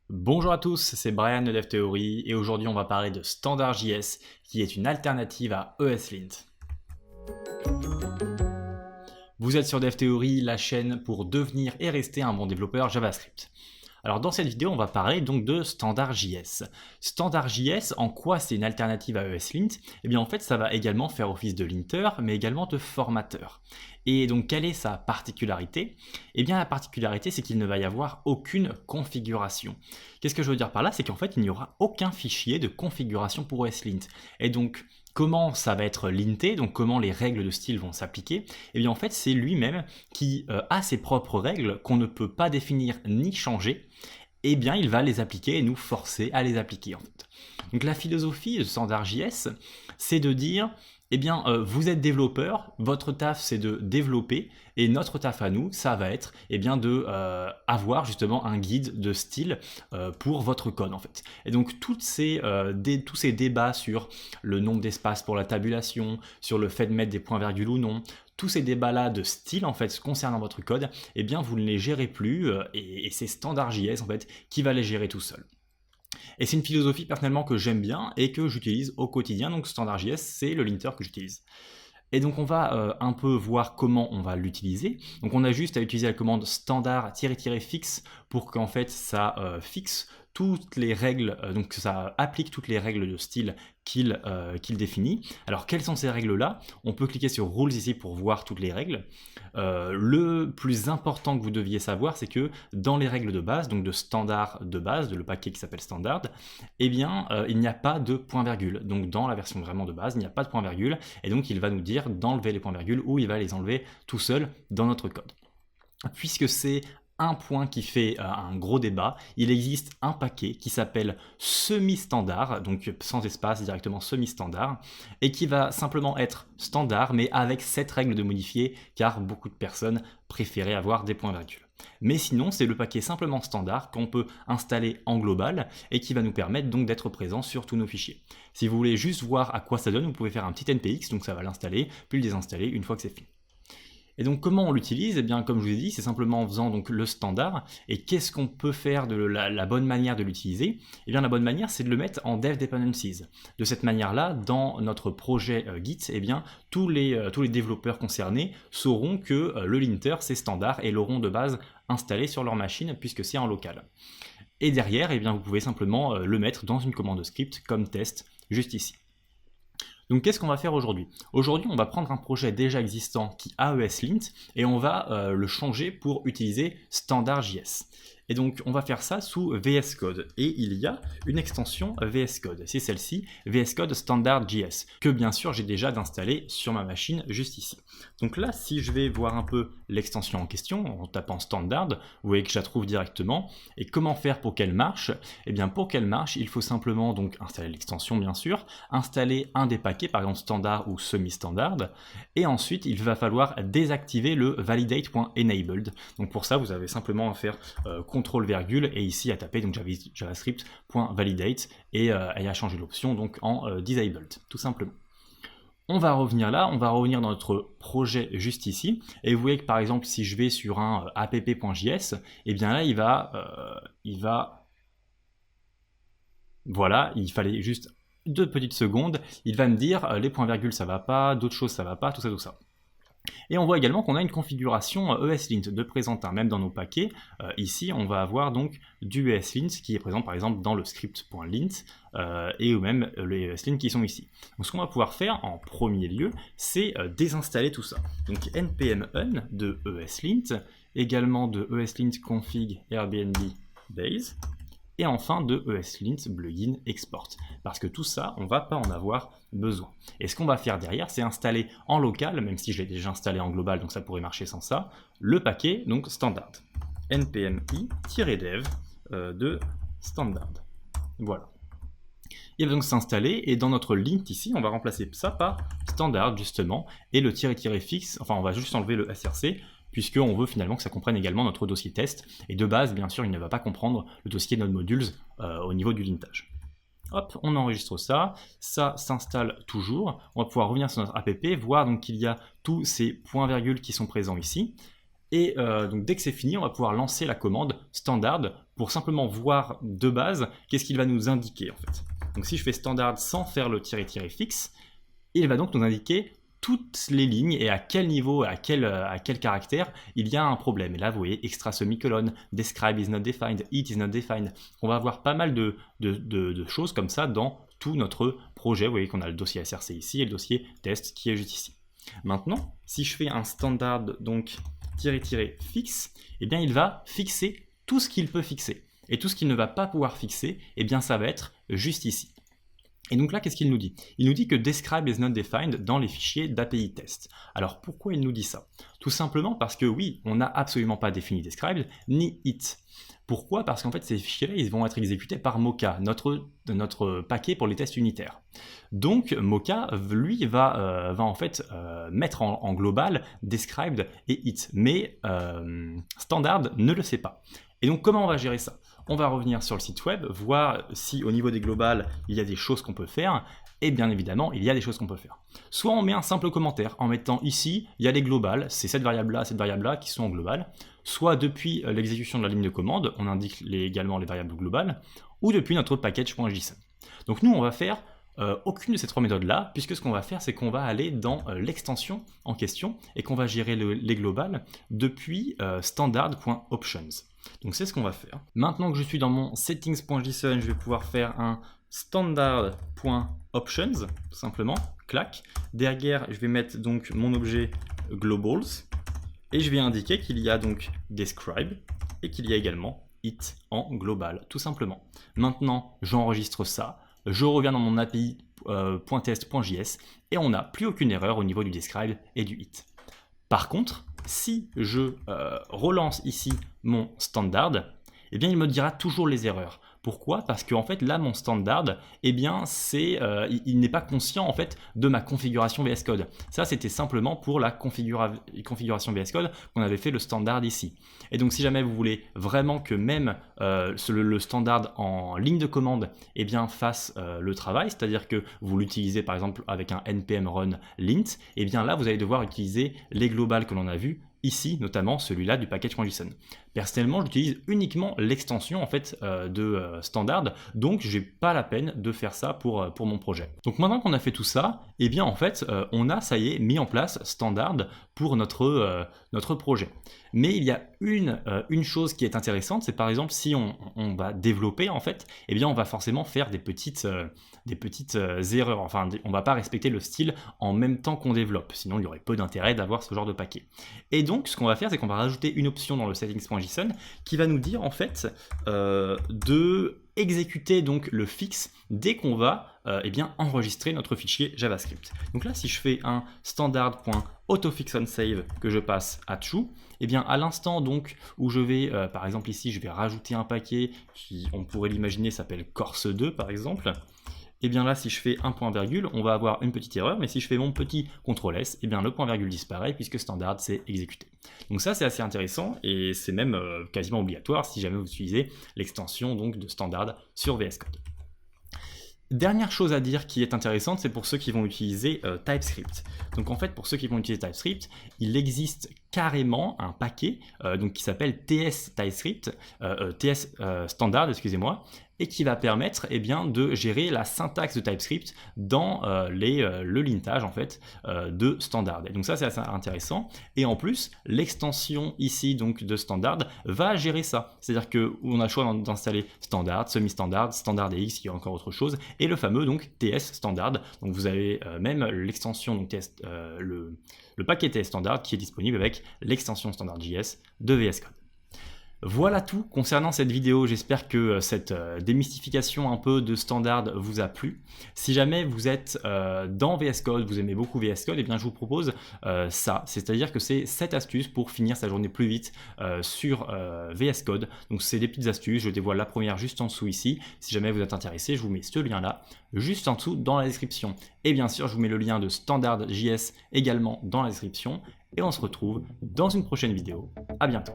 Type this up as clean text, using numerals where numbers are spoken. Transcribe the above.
Bonjour à tous, c'est Brian de DevTheory et aujourd'hui on va parler de Standard.js qui est une alternative à ESLint. Vous êtes sur DevTheory, la chaîne pour devenir et rester un bon développeur JavaScript. Alors dans cette vidéo on va parler donc de Standard.js. Standard.js, en quoi c'est une alternative à ESLint? Eh bien en fait ça va également faire office de linter mais également de formateur. Et donc quelle est sa particularité? Eh bien la particularité c'est qu'il ne va y avoir aucune configuration. Qu'est-ce que je veux dire par là? C'est qu'en fait il n'y aura aucun fichier de configuration pour ESLint. Et donc comment ça va être linté, donc comment les règles de style vont s'appliquer? Eh bien en fait c'est lui-même qui a ses propres règles qu'on ne peut pas définir ni changer. Eh bien il va les appliquer et nous forcer à les appliquer en fait. Donc la philosophie de Standard.js, c'est de dire eh bien, vous êtes développeur, votre taf c'est de développer, et notre taf à nous, ça va être eh bien, de avoir justement un guide de style pour votre code en fait. Et donc tous ces débats sur le nombre d'espaces pour la tabulation, sur le fait de mettre des points-virgules ou non, tous ces débats-là de style en fait concernant votre code, eh bien vous ne les gérez plus et c'est Standard.js en fait qui va les gérer tout seul. Et c'est une philosophie personnellement que j'aime bien et que j'utilise au quotidien, donc Standard.js c'est le linter que j'utilise. Et donc on va un peu voir comment on va l'utiliser. Donc on a juste à utiliser la commande standard-fix pour qu'en fait ça fixe toutes les règles, donc ça applique toutes les règles de style qu'il définit. Alors quelles sont ces règles-là? On peut cliquer sur Rules ici pour voir toutes les règles. Le plus important que vous deviez savoir, c'est que dans les règles de base, donc de standard de base, de le paquet qui s'appelle standard, eh bien il n'y a pas de point-virgule. Donc dans la version vraiment de base, il n'y a pas de point-virgule, et donc il va nous dire d'enlever les points-virgules ou il va les enlever tout seul dans notre code. Puisque c'est un point qui fait un gros débat, il existe un paquet qui s'appelle semi-standard, donc sans espace, directement semi-standard, et qui va simplement être standard, mais avec cette règle de modifier, car beaucoup de personnes préféraient avoir des points-virgules. Mais sinon, c'est le paquet simplement standard qu'on peut installer en global et qui va nous permettre donc d'être présent sur tous nos fichiers. Si vous voulez juste voir à quoi ça donne, vous pouvez faire un petit npx, donc ça va l'installer, puis le désinstaller une fois que c'est fini. Et donc comment on l'utilise? Eh bien comme je vous ai dit, c'est simplement en faisant donc le standard. Et qu'est-ce qu'on peut faire de la bonne manière de l'utiliser? Eh bien la bonne manière c'est de le mettre en dev dependencies. De cette manière-là, dans notre projet Git, eh bien tous les développeurs concernés sauront que le linter c'est standard et l'auront de base installé sur leur machine puisque c'est en local. Et derrière, eh bien, vous pouvez simplement le mettre dans une commande script comme test juste ici. Donc qu'est-ce qu'on va faire aujourd'hui? Aujourd'hui on va prendre un projet déjà existant qui a ESLint et on va le changer pour utiliser Standard.js. Et donc on va faire ça sous VS Code et il y a une extension VS Code, c'est celle-ci, VS Code Standard.js, que bien sûr j'ai déjà d'installer sur ma machine juste ici. Donc là si je vais voir un peu l'extension en question en tapant Standard, vous voyez que je la trouve directement. Et comment faire pour qu'elle marche? Eh bien pour qu'elle marche il faut simplement donc installer l'extension bien sûr, installer un des paquets par exemple standard ou semi-standard et ensuite il va falloir désactiver le validate.enabled. Donc pour ça vous avez simplement à faire CTRL virgule et ici à taper donc javascript.validate et à changer l'option donc en disabled tout simplement. On va revenir là, on va revenir dans notre projet juste ici, et vous voyez que par exemple si je vais sur un app.js, et bien là il va, voilà, il fallait juste 2 petites secondes, il va me dire les points-virgules ça va pas, d'autres choses ça va pas, tout ça tout ça. Et on voit également qu'on a une configuration ESLint de présent, même dans nos paquets. Ici, on va avoir donc du ESLint qui est présent par exemple dans le script.lint et ou même les ESLint qui sont ici. Donc ce qu'on va pouvoir faire en premier lieu, c'est désinstaller tout ça. Donc npm un de ESLint, également de ESLint config Airbnb base, et enfin de ESLint plugin export, parce que tout ça, on ne va pas en avoir besoin. Et ce qu'on va faire derrière, c'est installer en local, même si je l'ai déjà installé en global, donc ça pourrait marcher sans ça, le paquet, donc standard, npm i-dev de standard. Voilà. Il va donc s'installer, et dans notre lint ici, on va remplacer ça par standard, justement, et le --fixe, enfin on va juste enlever le src, puisqu'on veut finalement que ça comprenne également notre dossier test, et de base, bien sûr, il ne va pas comprendre le dossier node modules au niveau du lintage. Hop, on enregistre ça, ça s'installe toujours, on va pouvoir revenir sur notre app, voir donc qu'il y a tous ces points-virgules qui sont présents ici, Et donc dès que c'est fini, on va pouvoir lancer la commande standard pour simplement voir de base qu'est-ce qu'il va nous indiquer en fait. Donc si je fais standard sans faire le tiret fixe, il va donc nous indiquer toutes les lignes et à quel niveau, à quel caractère il y a un problème. Et là, vous voyez, extra semicolon, describe is not defined, it is not defined. On va avoir pas mal de choses comme ça dans tout notre projet. Vous voyez qu'on a le dossier SRC ici et le dossier test qui est juste ici. Maintenant, si je fais un standard donc fixe, eh bien il va fixer tout ce qu'il peut fixer. Et tout ce qu'il ne va pas pouvoir fixer, eh bien ça va être juste ici. Et donc là, qu'est-ce qu'il nous dit? Il nous dit que describe is not defined dans les fichiers d'API test. Alors pourquoi il nous dit ça? Tout simplement parce que oui, on n'a absolument pas défini describe ni it. Pourquoi? Parce qu'en fait, ces fichiers-là, ils vont être exécutés par Mocha, notre paquet pour les tests unitaires. Donc, Mocha, lui, va en fait mettre en global described et it, mais standard ne le sait pas. Et donc, comment on va gérer ça? On va revenir sur le site web, voir si au niveau des globales, il y a des choses qu'on peut faire. Et bien évidemment, il y a des choses qu'on peut faire. Soit on met un simple commentaire en mettant ici, il y a les globales, c'est cette variable-là qui sont en global. Soit depuis l'exécution de la ligne de commande, on indique également les variables globales, ou depuis notre package.json. Donc nous, on va faire aucune de ces trois méthodes-là, puisque ce qu'on va faire, c'est qu'on va aller dans l'extension en question et qu'on va gérer les globales depuis standard.options. Donc c'est ce qu'on va faire. Maintenant que je suis dans mon settings.json, je vais pouvoir faire un standard.options, tout simplement, clac. Derrière, je vais mettre donc mon objet globals, et je vais indiquer qu'il y a donc describe, et qu'il y a également it en global, tout simplement. Maintenant, j'enregistre ça, je reviens dans mon API.test.js, et on n'a plus aucune erreur au niveau du describe et du it. Par contre, si je relance ici mon standard, eh bien il me dira toujours les erreurs. Pourquoi? Parce qu'en fait là mon standard, eh bien il n'est pas conscient en fait de ma configuration VS Code. Ça c'était simplement pour la configuration VS Code qu'on avait fait le standard ici. Et donc si jamais vous voulez vraiment que même le standard en ligne de commande eh bien fasse le travail, c'est-à-dire que vous l'utilisez par exemple avec un npm run lint, eh bien là vous allez devoir utiliser les globales que l'on a vues ici, notamment celui-là du package.json. Personnellement, j'utilise uniquement l'extension en fait de standard, donc j'ai pas la peine de faire ça pour mon projet. Donc maintenant qu'on a fait tout ça, eh bien en fait, on a, ça y est, mis en place standard pour notre projet. Mais il y a une chose qui est intéressante, c'est par exemple si on va développer en fait, eh bien on va forcément faire des petites erreurs, enfin on va pas respecter le style en même temps qu'on développe, sinon il y aurait peu d'intérêt d'avoir ce genre de paquet. Et donc ce qu'on va faire, c'est qu'on va rajouter une option dans le settings.json qui va nous dire en fait de exécuter donc le fixe dès qu'on va eh bien, enregistrer notre fichier JavaScript. Donc là, si je fais un standard.autofixOnSave que je passe à true, eh bien à l'instant donc où je vais, par exemple ici, je vais rajouter un paquet qui, on pourrait l'imaginer, s'appelle Corse2 par exemple. Et bien là, si je fais un point virgule, on va avoir une petite erreur, mais si je fais mon petit CTRL S, et bien le point virgule disparaît puisque standard c'est exécuté. Donc ça c'est assez intéressant et c'est même quasiment obligatoire si jamais vous utilisez l'extension donc de standard sur VS Code. Dernière chose à dire qui est intéressante, c'est pour ceux qui vont utiliser TypeScript. Donc en fait, pour ceux qui vont utiliser TypeScript, il existe carrément un paquet donc qui s'appelle TS TypeScript, TS Standard, excusez-moi, et qui va permettre eh bien, de gérer la syntaxe de TypeScript dans le lintage en fait de standard. Et donc ça c'est assez intéressant. Et en plus, l'extension ici donc de standard va gérer ça. C'est-à-dire qu'on a le choix d'installer standard, semi-standard, standard DX, il y a encore autre chose, et le fameux donc TS standard. Donc vous avez même l'extension donc le paquet TS standard qui est disponible avec l'extension standard.js de VS Code. Voilà tout concernant cette vidéo, j'espère que cette démystification un peu de standard vous a plu. Si jamais vous êtes dans VS Code, vous aimez beaucoup VS Code, et bien je vous propose ça, c'est-à-dire que c'est 7 astuces pour finir sa journée plus vite sur VS Code. Donc c'est des petites astuces, je dévoile la première juste en dessous ici. Si jamais vous êtes intéressé, je vous mets ce lien-là juste en dessous dans la description. Et bien sûr, je vous mets le lien de standard.js également dans la description. Et on se retrouve dans une prochaine vidéo. À bientôt.